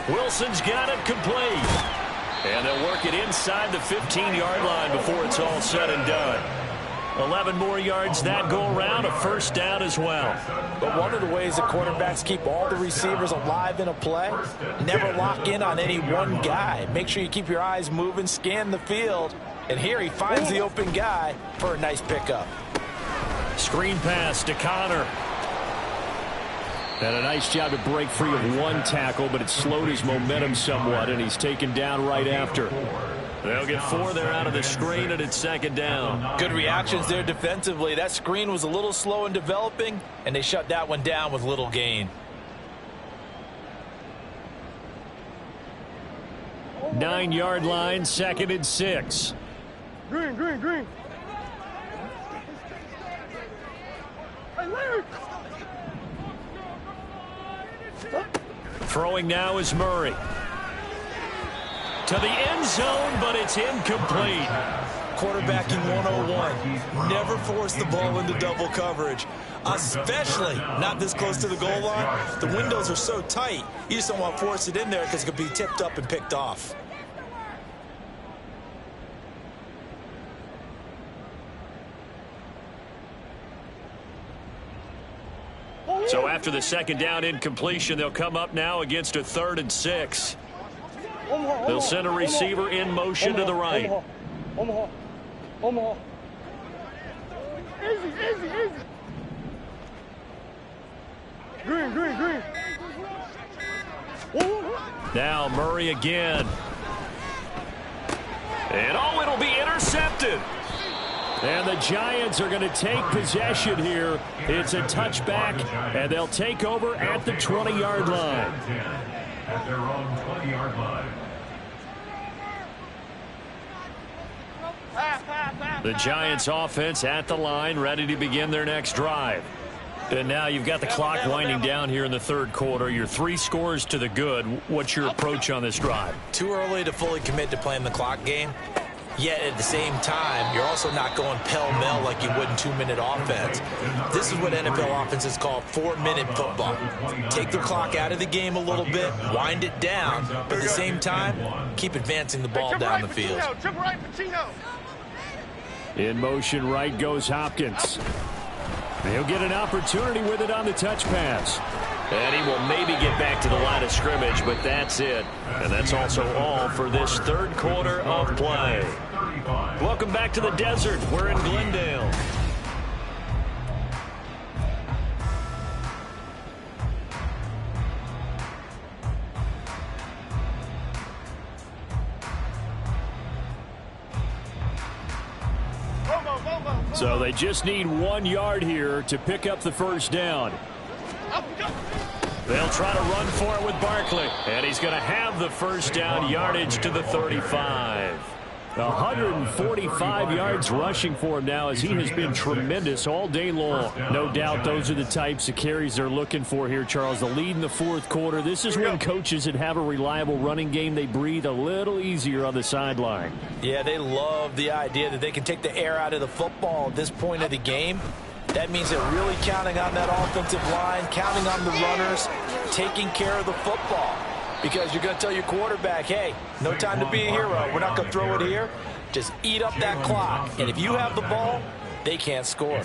Wilson's got it complete. And they'll work it inside the 15-yard line before it's all said and done. 11 more yards that go around, a first down as well. But one of the ways that quarterbacks keep all the receivers alive in a play, never lock in on any one guy. Make sure you keep your eyes moving, scan the field. And here he finds the open guy for a nice pickup. Screen pass to Connor. And a nice job to break free of one tackle, but it slowed his momentum somewhat, and he's taken down right after. They'll get 4 there out of the screen, and it's second down. Good reactions there defensively. That screen was a little slow in developing, and they shut that one down with little gain. 9-yard line, 2nd and 6. Green. Hey, Larry. Throwing now is Murray. To the end zone, but it's incomplete. Quarterbacking 101. Never force the ball into double coverage, especially not this close to the goal line. The windows are so tight, you just don't want to force it in there because it could be tipped up and picked off. So after the second down incompletion, they'll come up now against a 3rd and 6. They'll send a receiver in motion to the right. Omaha. Easy. Green. Now Murray again. And it'll be intercepted. And the Giants are going to take possession here. It's a touchback, and they'll take over at the 20-yard line. At their own 20-yard line. The Giants offense at the line, ready to begin their next drive. And now you've got the clock winding down here in the 3rd quarter. You're 3 scores to the good. What's your approach on this drive? Too early to fully commit to playing the clock game. Yet at the same time, you're also not going pell-mell like you would in 2-minute offense. This is what NFL offenses call 4-minute football. Take the clock out of the game a little bit, wind it down, but at the same time, keep advancing the ball down the field. In motion right goes Hopkins. He'll get an opportunity with it on the touch pass. And he will maybe get back to the line of scrimmage, but that's it. And that's also all for this 3rd quarter of play. Welcome back to the desert. We're in Glendale. So they just need 1 yard here to pick up the first down. They'll try to run for it with Barkley. And he's going to have the first down, yardage to the 35. 145 yards rushing for him now, as he has been tremendous all day long. No doubt those are the types of carries they're looking for here, Charles. The lead in the 4th quarter. This is when coaches that have a reliable running game, they breathe a little easier on the sideline. Yeah, they love the idea that they can take the air out of the football at this point of the game. That means they're really counting on that offensive line, counting on the runners, taking care of the football. Because you're going to tell your quarterback, hey, no time to be a hero. We're not going to throw it here. Just eat up that clock. And if you have the ball, they can't score.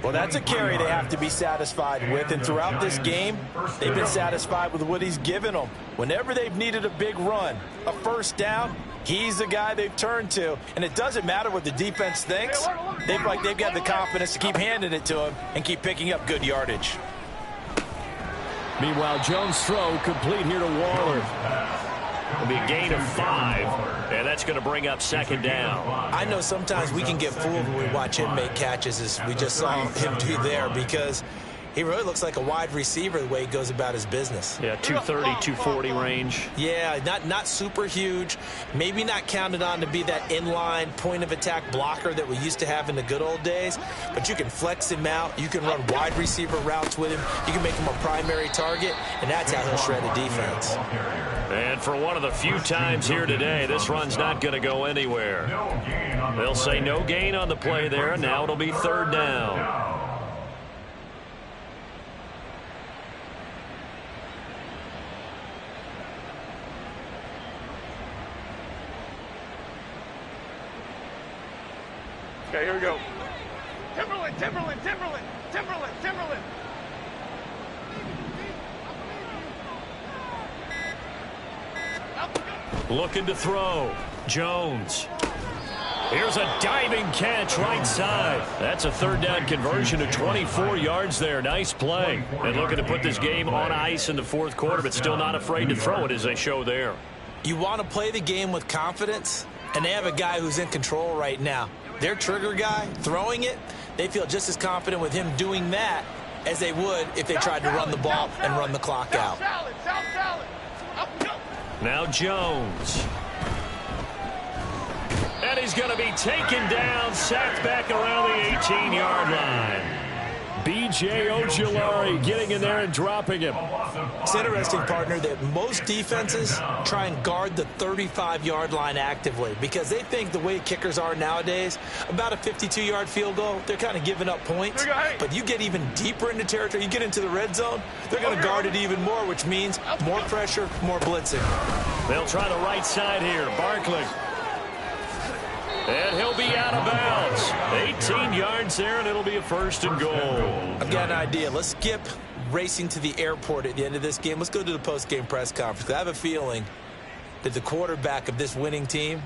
Well, that's a carry they have to be satisfied with. And throughout this game, they've been satisfied with what he's given them. Whenever they've needed a big run, a first down, he's the guy they've turned to. And it doesn't matter what the defense thinks. They've got the confidence to keep handing it to him and keep picking up good yardage. Meanwhile, Jones' throw complete here to Waller. It'll be a gain of 5, and that's going to bring up second down. I know sometimes we can get fooled when we watch him make catches, as we just saw him do there, because He really looks like a wide receiver the way he goes about his business. Yeah, 230, 240 range. Yeah, not super huge. Maybe not counted on to be that inline point-of-attack blocker that we used to have in the good old days. But you can flex him out. You can run wide receiver routes with him. You can make him a primary target, and that's how he'll shred a defense. And for one of the few times here today, this run's not going to go anywhere. They'll say no gain on the play there. Now it'll be third down. Okay, here we go. Timberland, Timberland, Timberland, Timberland, Timberland. Looking to throw. Jones. Here's a diving catch right side. That's a third down conversion of 24 yards there. Nice play. And looking to put this game on ice in the fourth quarter, but still not afraid to throw it as they show there. You want to play the game with confidence, and they have a guy who's in control right now. Their trigger guy throwing it, they feel just as confident with him doing that as they would if they tried to run the ball and run the clock out. Now Jones. And he's going to be taken down, sacked back around the 18-yard line. B.J. Ojulari getting in there and dropping him. It's interesting, partner, that most defenses try and guard the 35-yard line actively because they think the way kickers are nowadays, about a 52-yard field goal, they're kind of giving up points. But you get even deeper into territory, you get into the red zone, they're going to guard it even more, which means more pressure, more blitzing. They'll try the right side here. Barkley. And he'll be out of bounds. 18 yards there, and it'll be a first and goal. I've got an idea. Let's skip racing to the airport at the end of this game. Let's go to the post-game press conference. I have a feeling that the quarterback of this winning team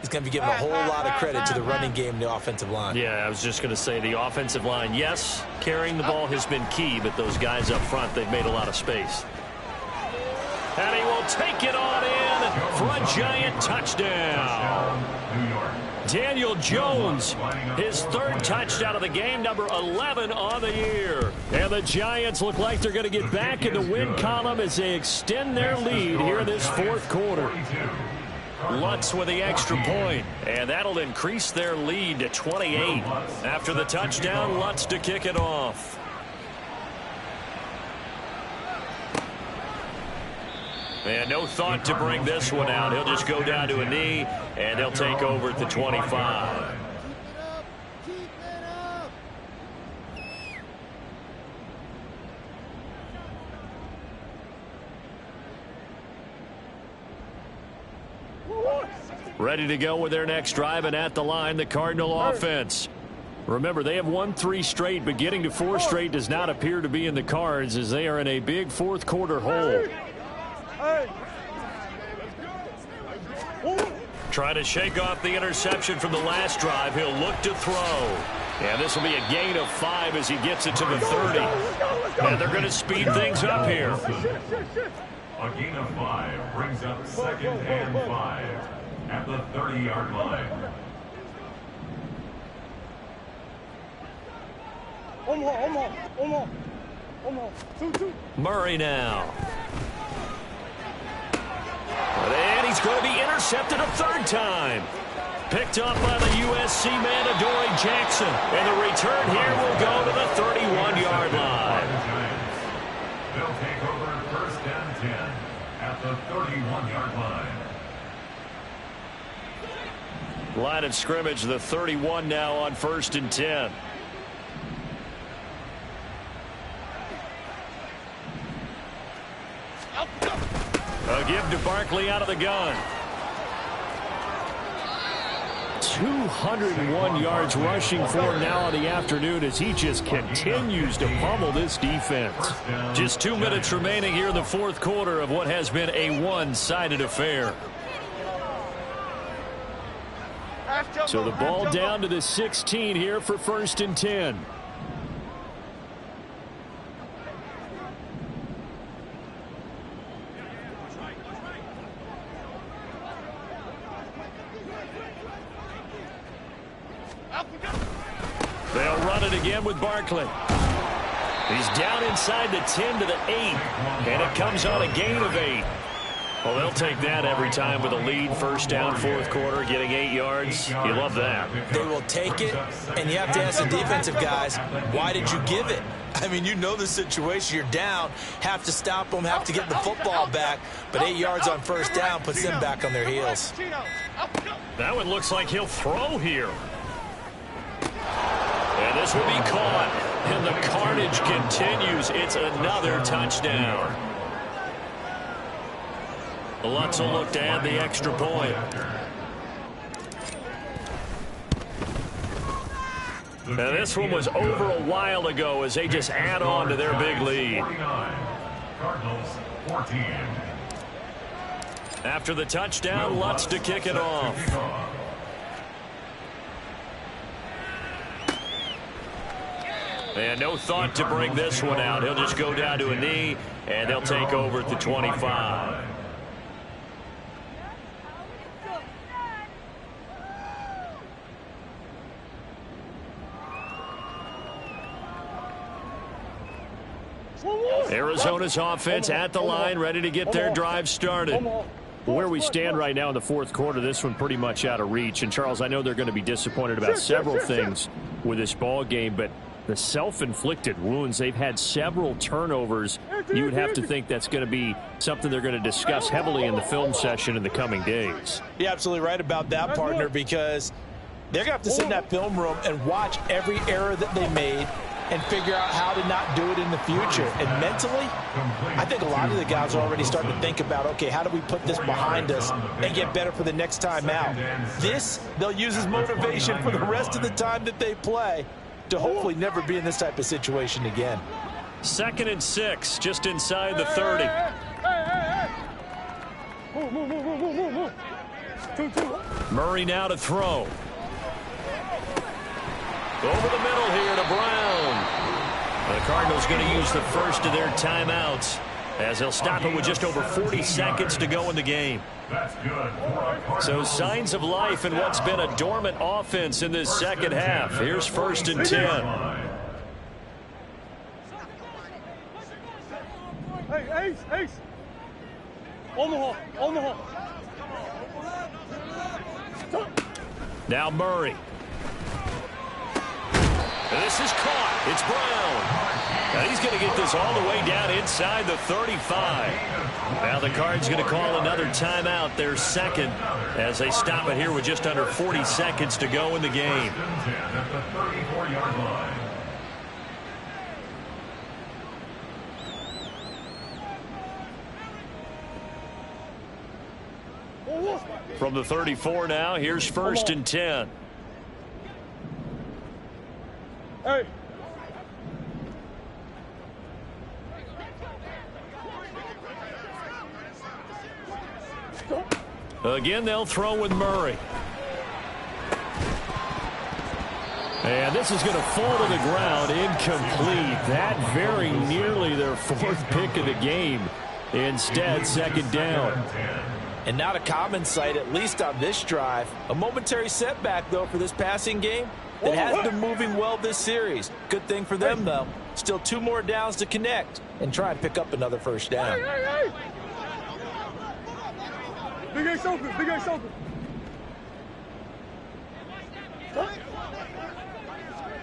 is going to be given a whole lot of credit to the running game and the offensive line. Yeah, I was just going to say the offensive line, yes, carrying the ball has been key, but those guys up front, they've made a lot of space. And he will take it on in for a giant touchdown. New York. Daniel Jones, his third touchdown of the game, number 11 on the year. And the Giants look like they're going to get back in the win column as they extend their lead here in this fourth quarter. Lutz with the extra point, and that'll increase their lead to 28. After the touchdown, Lutz to kick it off. And no thought to bring this one out. He'll just go down to a knee, and he'll take over at the 25. Ready to go with their next drive, and at the line, the Cardinal offense. Remember, they have won 3 straight, but getting to 4 straight does not appear to be in the cards as they are in a big fourth quarter hole. Trying to shake off the interception from the last drive. He'll look to throw. And this will be a gain of 5 as he gets it to the 30. And they're going to speed things up here. A gain of 5 brings up second and 5 at the 30-yard line. Murray now. And he's going to be intercepted a third time. Picked up by the USC man, Adoree Jackson. And the return here will go to the 31-yard line. They'll take over first and 10 at the 31-yard line. Line of scrimmage, the 31 now on first and 10. A give to Barkley out of the gun. 201 yards rushing for now in the afternoon as he just continues to pummel this defense. Just 2 minutes remaining here in the fourth quarter of what has been a one-sided affair. So the ball down to the 16 here for first and 10. They'll run it again with Barkley. He's down inside the 10 to the 8, and it comes on a gain of 8. Well, they'll take that every time with a lead. First down, fourth quarter, getting 8 yards. You love that. They will take it, and you have to ask the defensive guys, why did you give it? I mean, you know the situation. You're down, have to stop them, have to get the football back, but 8 yards on first down puts them back on their heels. That one looks like he'll throw here. And this will be caught. And the carnage continues. It's another touchdown. Lutz will look to add the extra point. Now this one was over a while ago as they just add on to their big lead. Cardinals 14. After the touchdown, Lutz to kick it off. And no thought to bring this one out. He'll just go down to a knee, and they'll take over at the 25. Arizona's offense at the line, ready to get their drive started. Where we stand right now in the fourth quarter, this one pretty much out of reach. And, Charles, I know they're going to be disappointed about several things with this ball game, but the self-inflicted wounds, they've had several turnovers. You would have to think that's going to be something they're going to discuss heavily in the film session in the coming days. You're absolutely right about that, partner, because they're going to have to sit in that film room and watch every error that they made and figure out how to not do it in the future. And mentally, I think a lot of the guys are already starting to think about, okay, how do we put this behind us and get better for the next time out? This, they'll use as motivation for the rest of the time that they play to hopefully never be in this type of situation again. 2nd and 6, just inside the 30. Murray now to throw. Over the middle here to Brown. The Cardinals going to use the first of their timeouts as they'll stop it with just over 40 seconds to go in the game. So signs of life in what's been a dormant offense in this second half. Here's 1st and 10. Hey, Ace. On the hole. Now Murray. This is caught. It's Brown. Now he's going to get this all the way down inside the 35. Now the Cards going to call another timeout, their second, as they stop it here with just under 40 seconds to go in the game. At the 34-yard line. From the 34 now, here's 1st and 10. Hey. Again, they'll throw with Murray. And this is going to fall to the ground, incomplete. That very nearly their 4th pick of the game. Instead, 2nd down. And not a common sight, at least on this drive. A momentary setback, though, for this passing game that has been moving well this series. Good thing for them, though. Still 2 more downs to connect and try and pick up another first down. Hey. Big Ace open.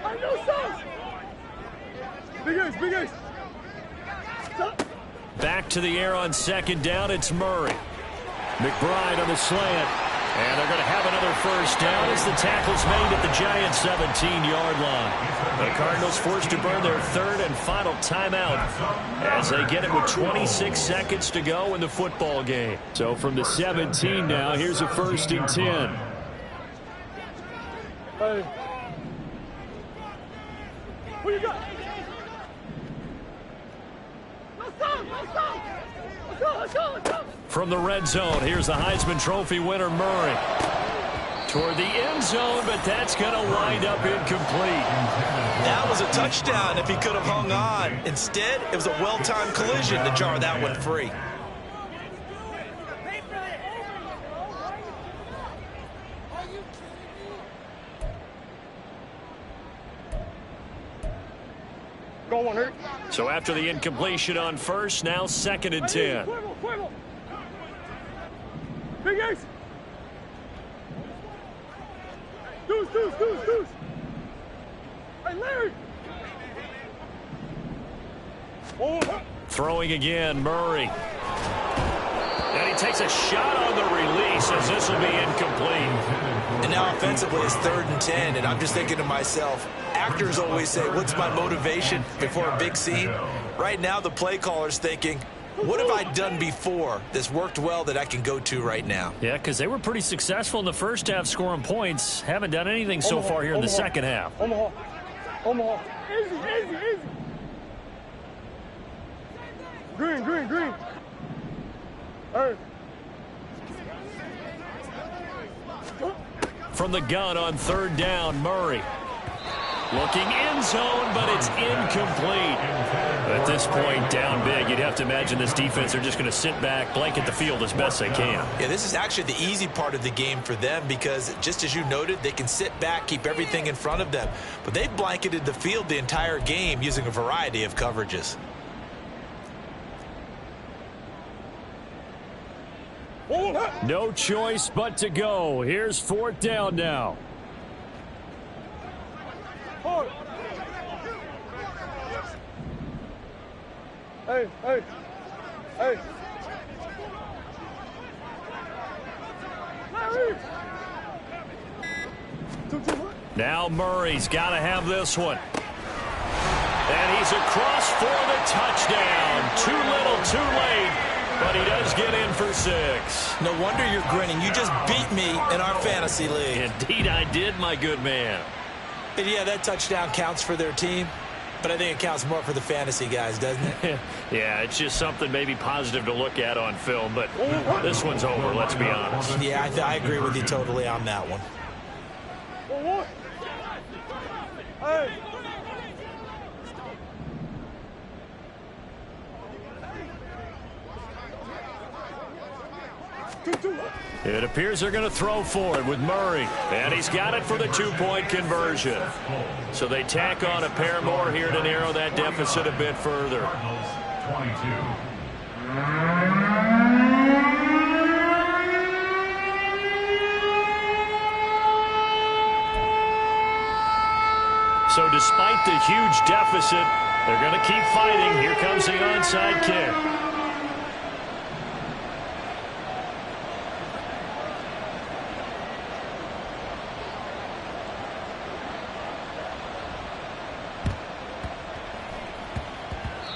I know sauce. Big Ace. Back to the air on 2nd down, it's Murray. McBride on the slant. And they're going to have another first down as the tackle's made at the Giants' 17-yard line. The Cardinals forced to burn their 3rd and final timeout as they get it with 26 seconds to go in the football game. So from the 17 now, here's a 1st and 10. Hey. What you got? Let's go. From the red zone, here's the Heisman Trophy winner, Murray. Toward the end zone, but that's going to wind up incomplete. That was a touchdown if he could have hung on. Instead, it was a well-timed collision to jar that one free. Go. 1-on-1, hurry. So after the incompletion on first, now 2nd and 10. Big Ace. Deuce. Hey, Larry. Oh, Throwing again, Murray. And he takes a shot on the release as this will be incomplete. And now offensively it's 3rd and 10, and I'm just thinking to myself, actors always say, what's my motivation before a big scene? Right now the play caller's thinking, what have I done before that's worked well that I can go to right now? Yeah, because they were pretty successful in the first half scoring points. Haven't done anything so far here in the second half. Omaha. Easy. Green. Hey. From the gun on 3rd down, Murray. Looking end zone, but it's incomplete. At this point, down big, you'd have to imagine this defense, they're just going to sit back, blanket the field as best they can. Yeah, this is actually the easy part of the game for them because, just as you noted, they can sit back, keep everything in front of them. But they've blanketed the field the entire game using a variety of coverages. No choice but to go. Here's 4th down now. Hey. Larry. Now Murray's got to have this one. And he's across for the touchdown. Too little, too late. But he does get in for 6. No wonder you're grinning. You just beat me in our fantasy league. Indeed I did, my good man. And yeah, that touchdown counts for their team, but I think it counts more for the fantasy guys, doesn't it? Yeah, it's just something maybe positive to look at on film, but this one's over, let's be honest. Yeah, I agree with you totally on that one. Hey. It appears they're going to throw for it with Murray. And he's got it for the 2-point conversion. So they tack on a pair more here to narrow that deficit a bit further. 22. So despite the huge deficit, they're going to keep fighting. Here comes the onside kick.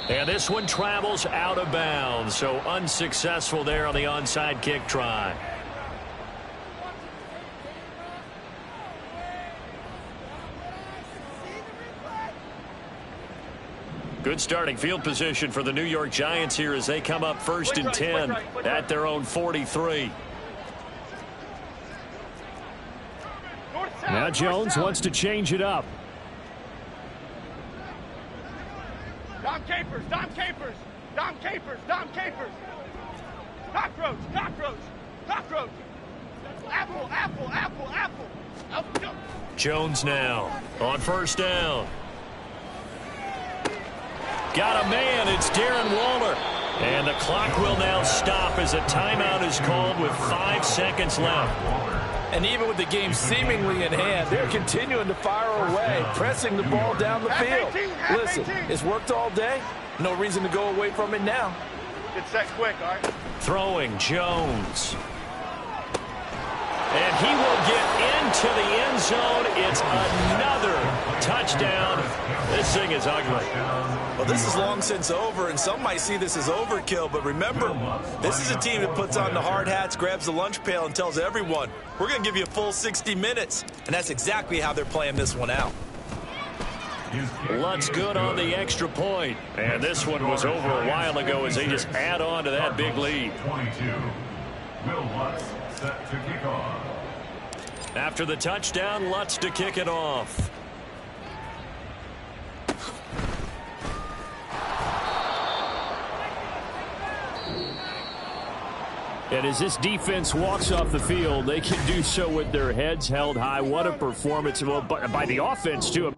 And this one travels out of bounds, so unsuccessful there on the onside kick try. Good starting field position for the New York Giants here as they come up 1st and 10 at their own 43. Now Jones wants to change it up. Dom Capers. Cockroach. Apple. Jones now on 1st down. Got a man, it's Darren Waller. And the clock will now stop as a timeout is called with 5 seconds left. And even with the game seemingly in hand, they're continuing to fire away, pressing the ball down the field. Listen, it's worked all day. No reason to go away from it now. Get set quick, all right? Throwing Jones. And he will get into the end zone. It's another touchdown. This thing is ugly. Well, this is long since over, and some might see this as overkill. But remember, this is a team that puts on the hard hats, grabs the lunch pail, and tells everyone, we're going to give you a full 60 minutes. And that's exactly how they're playing this one out. Lutz good on the extra point. And this one was over a while ago as they just add on to that big lead. 22. Will Lutz set to kick off. After the touchdown, Lutz to kick it off. And as this defense walks off the field, they can do so with their heads held high. What a performance by the offense, too.